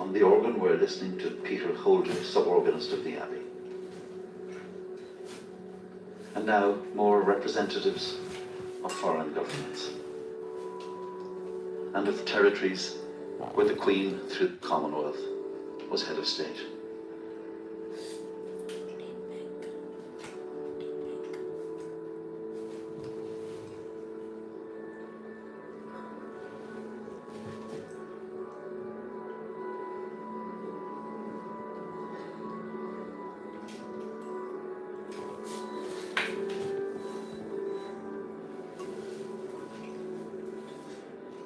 On the organ, we're listening to Peter Holder, sub-organist of the Abbey. And now, more representatives of foreign governments and of territories where the Queen, through the Commonwealth, was head of state.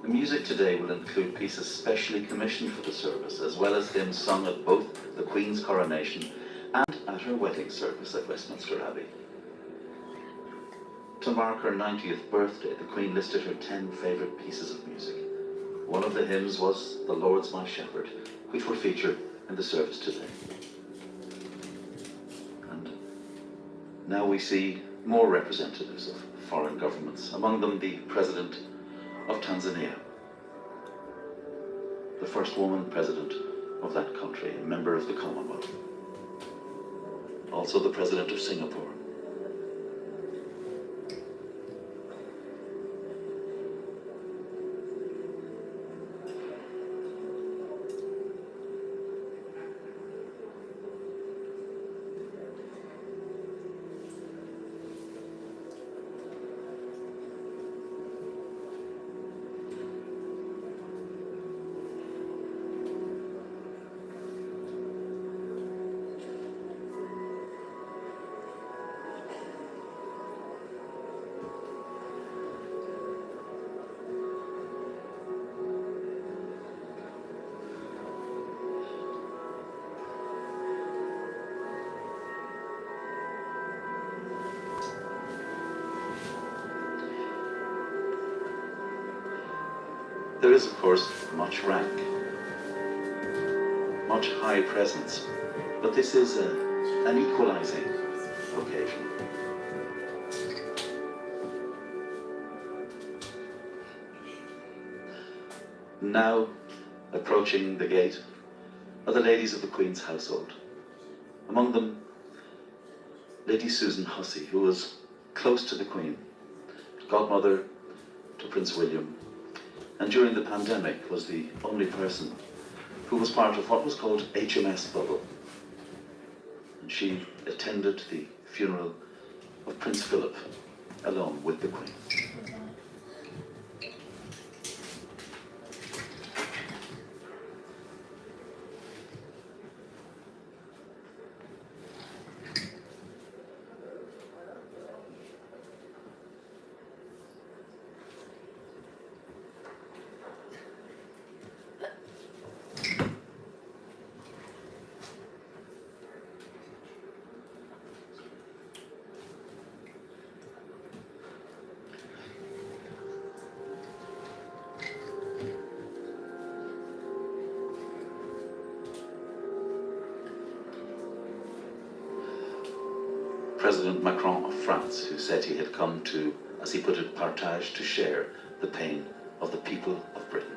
The music today will include pieces specially commissioned for the service, as well as hymns sung at both the Queen's coronation and at her wedding service at Westminster Abbey. To mark her 90th birthday, the Queen listed her 10 favourite pieces of music. One of the hymns was "The Lord's My Shepherd," which will feature in the service today. And now we see more representatives of foreign governments, among them the President of Tanzania, the first woman president of that country, a member of the Commonwealth. Also the President of Singapore. There is, of course, much rank, much high presence, but this is an equalizing occasion. Now, approaching the gate are the ladies of the Queen's household. Among them, Lady Susan Hussey, who was close to the Queen, godmother to Prince William, and during the pandemic was the only person who was part of what was called HMS Bubble. And she attended the funeral of Prince Philip along with the Queen. President Macron of France, who said he had come to, as he put it, partage, to share the pain of the people of Britain.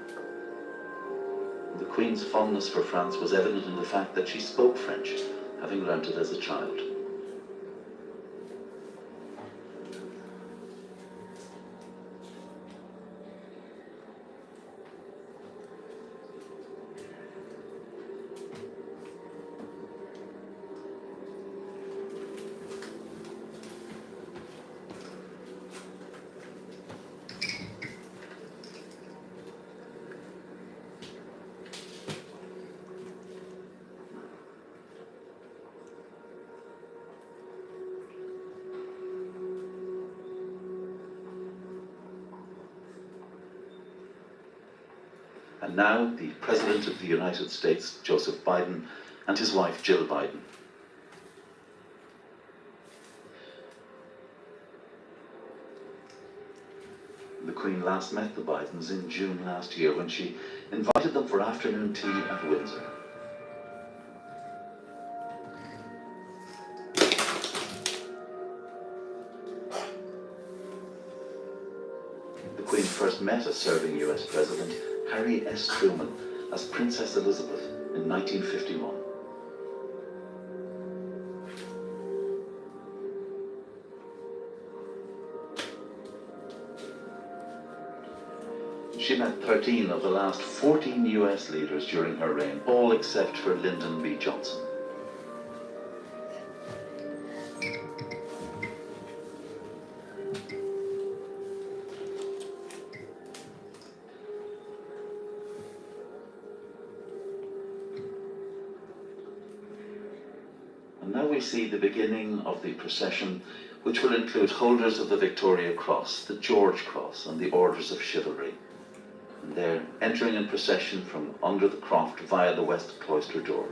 The Queen's fondness for France was evident in the fact that she spoke French, having learnt it as a child. And now the President of the United States, Joseph Biden, and his wife, Jill Biden. The Queen last met the Bidens in June last year when she invited them for afternoon tea at Windsor. The Queen first met a serving US President, Harry S. Truman, as Princess Elizabeth, in 1951. She met 13 of the last 14 US leaders during her reign, all except for Lyndon B. Johnson. And now we see the beginning of the procession, which will include holders of the Victoria Cross, the George Cross, and the Orders of Chivalry. And they're entering in procession from under the croft via the west cloister door.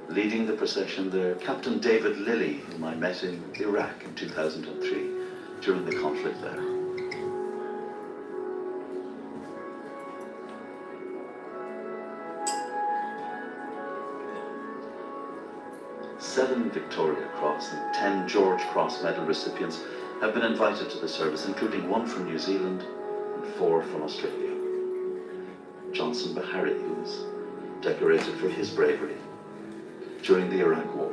Leading the procession there, Captain David Lilly, whom I met in Iraq in 2003 during the conflict there. Seven Victoria Cross and 10 George Cross medal recipients have been invited to the service, including 1 from New Zealand and 4 from Australia. Johnson Bahari, who was decorated for his bravery during the Iraq War.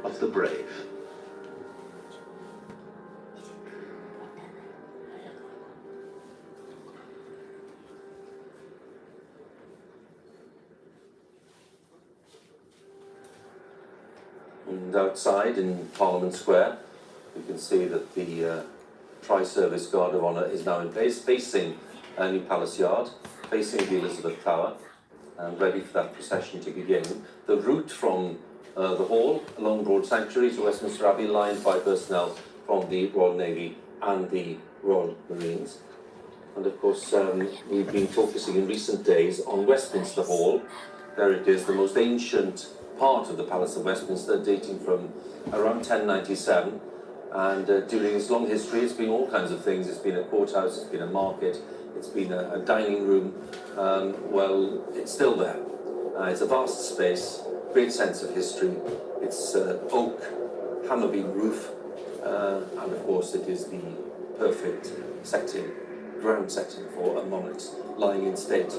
Of the brave. And outside in Parliament Square, you can see that the Tri-Service Guard of Honour is now in place, facing New Palace Yard, facing the Elizabeth Tower, and ready for that procession to begin. The route from the Hall along Broad Sanctuary to Westminster Abbey, lined by personnel from the Royal Navy and the Royal Marines. And of course, we've been focusing in recent days on Westminster Hall. There it is, the most ancient part of the Palace of Westminster, dating from around 1097. And during its long history, it's been all kinds of things. It's been a courthouse, it's been a market, it's been a dining room. Well, it's still there. It's a vast space, great sense of history. It's oak, hammer beam roof, and of course it is the perfect setting, ground setting for a monarch lying in state.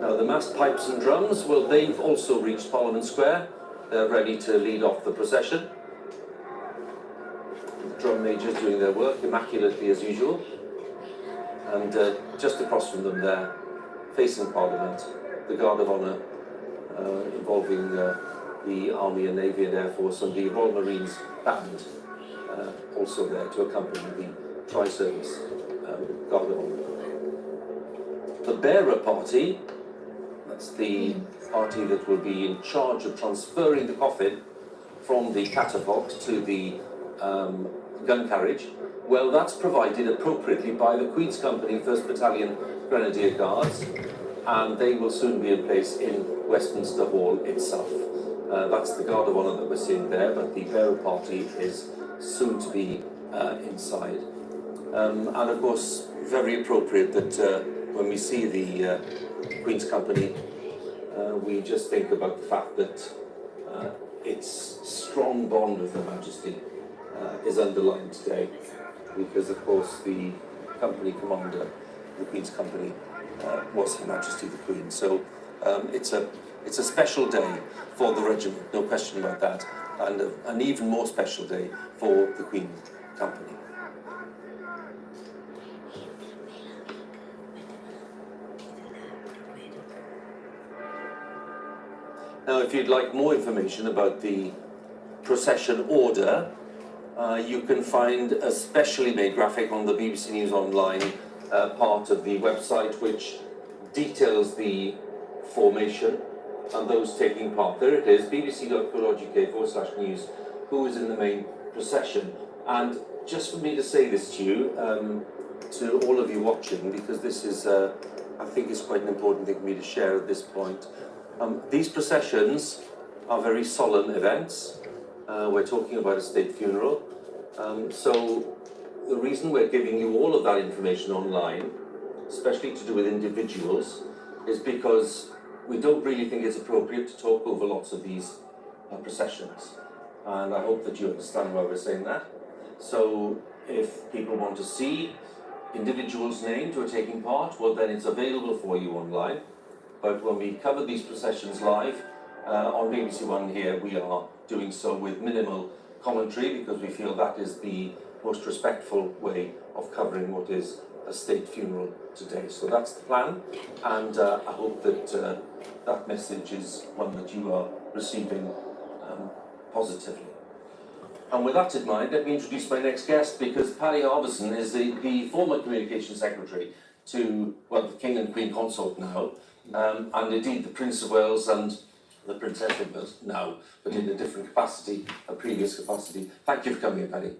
Now the massed pipes and drums, well, they've also reached Parliament Square. They're ready to lead off the procession. Drum majors doing their work immaculately as usual, and just across from them there, facing Parliament, the Guard of Honour involving the Army and Navy and Air Force, and the Royal Marines band also there to accompany the Tri-Service Guard of Honour. The bearer party, that's the party that will be in charge of transferring the coffin from the catafalque to the gun carriage, well, that's provided appropriately by the Queen's Company 1st Battalion Grenadier Guards, and they will soon be in place in Westminster Hall itself. That's the Guard of Honour that we're seeing there, but the bearer party is soon to be inside. And of course, very appropriate that when we see the Queen's Company, we just think about the fact that its strong bond with Her Majesty is underlined today, because of course the company commander, the Queen's Company, was Her Majesty the Queen. So it's a special day for the regiment, no question about that, and an even more special day for the Queen's Company. Now, if you'd like more information about the procession order, you can find a specially made graphic on the BBC News Online part of the website, which details the formation and those taking part. There it is, bbc.co.uk/news, who is in the main procession. And just for me to say this to you, to all of you watching, because this is, I think it's quite an important thing for me to share at this point. These processions are very solemn events. We're talking about a state funeral. So the reason we're giving you all of that information online, especially to do with individuals, is because we don't really think it's appropriate to talk over lots of these processions. And I hope that you understand why we're saying that. So if people want to see individuals named who are taking part, well then it's available for you online. But when we cover these processions live on BBC One here, we are doing so with minimal commentary because we feel that is the most respectful way of covering what is a state funeral today. So that's the plan, and I hope that that message is one that you are receiving positively. And with that in mind, let me introduce my next guest, because Paddy Harbison is the former Communications Secretary to, well, the King and Queen Consort now, and indeed the Prince of Wales and the Princess of Wales now, but in a different capacity, a previous capacity. Thank you for coming in, Paddy.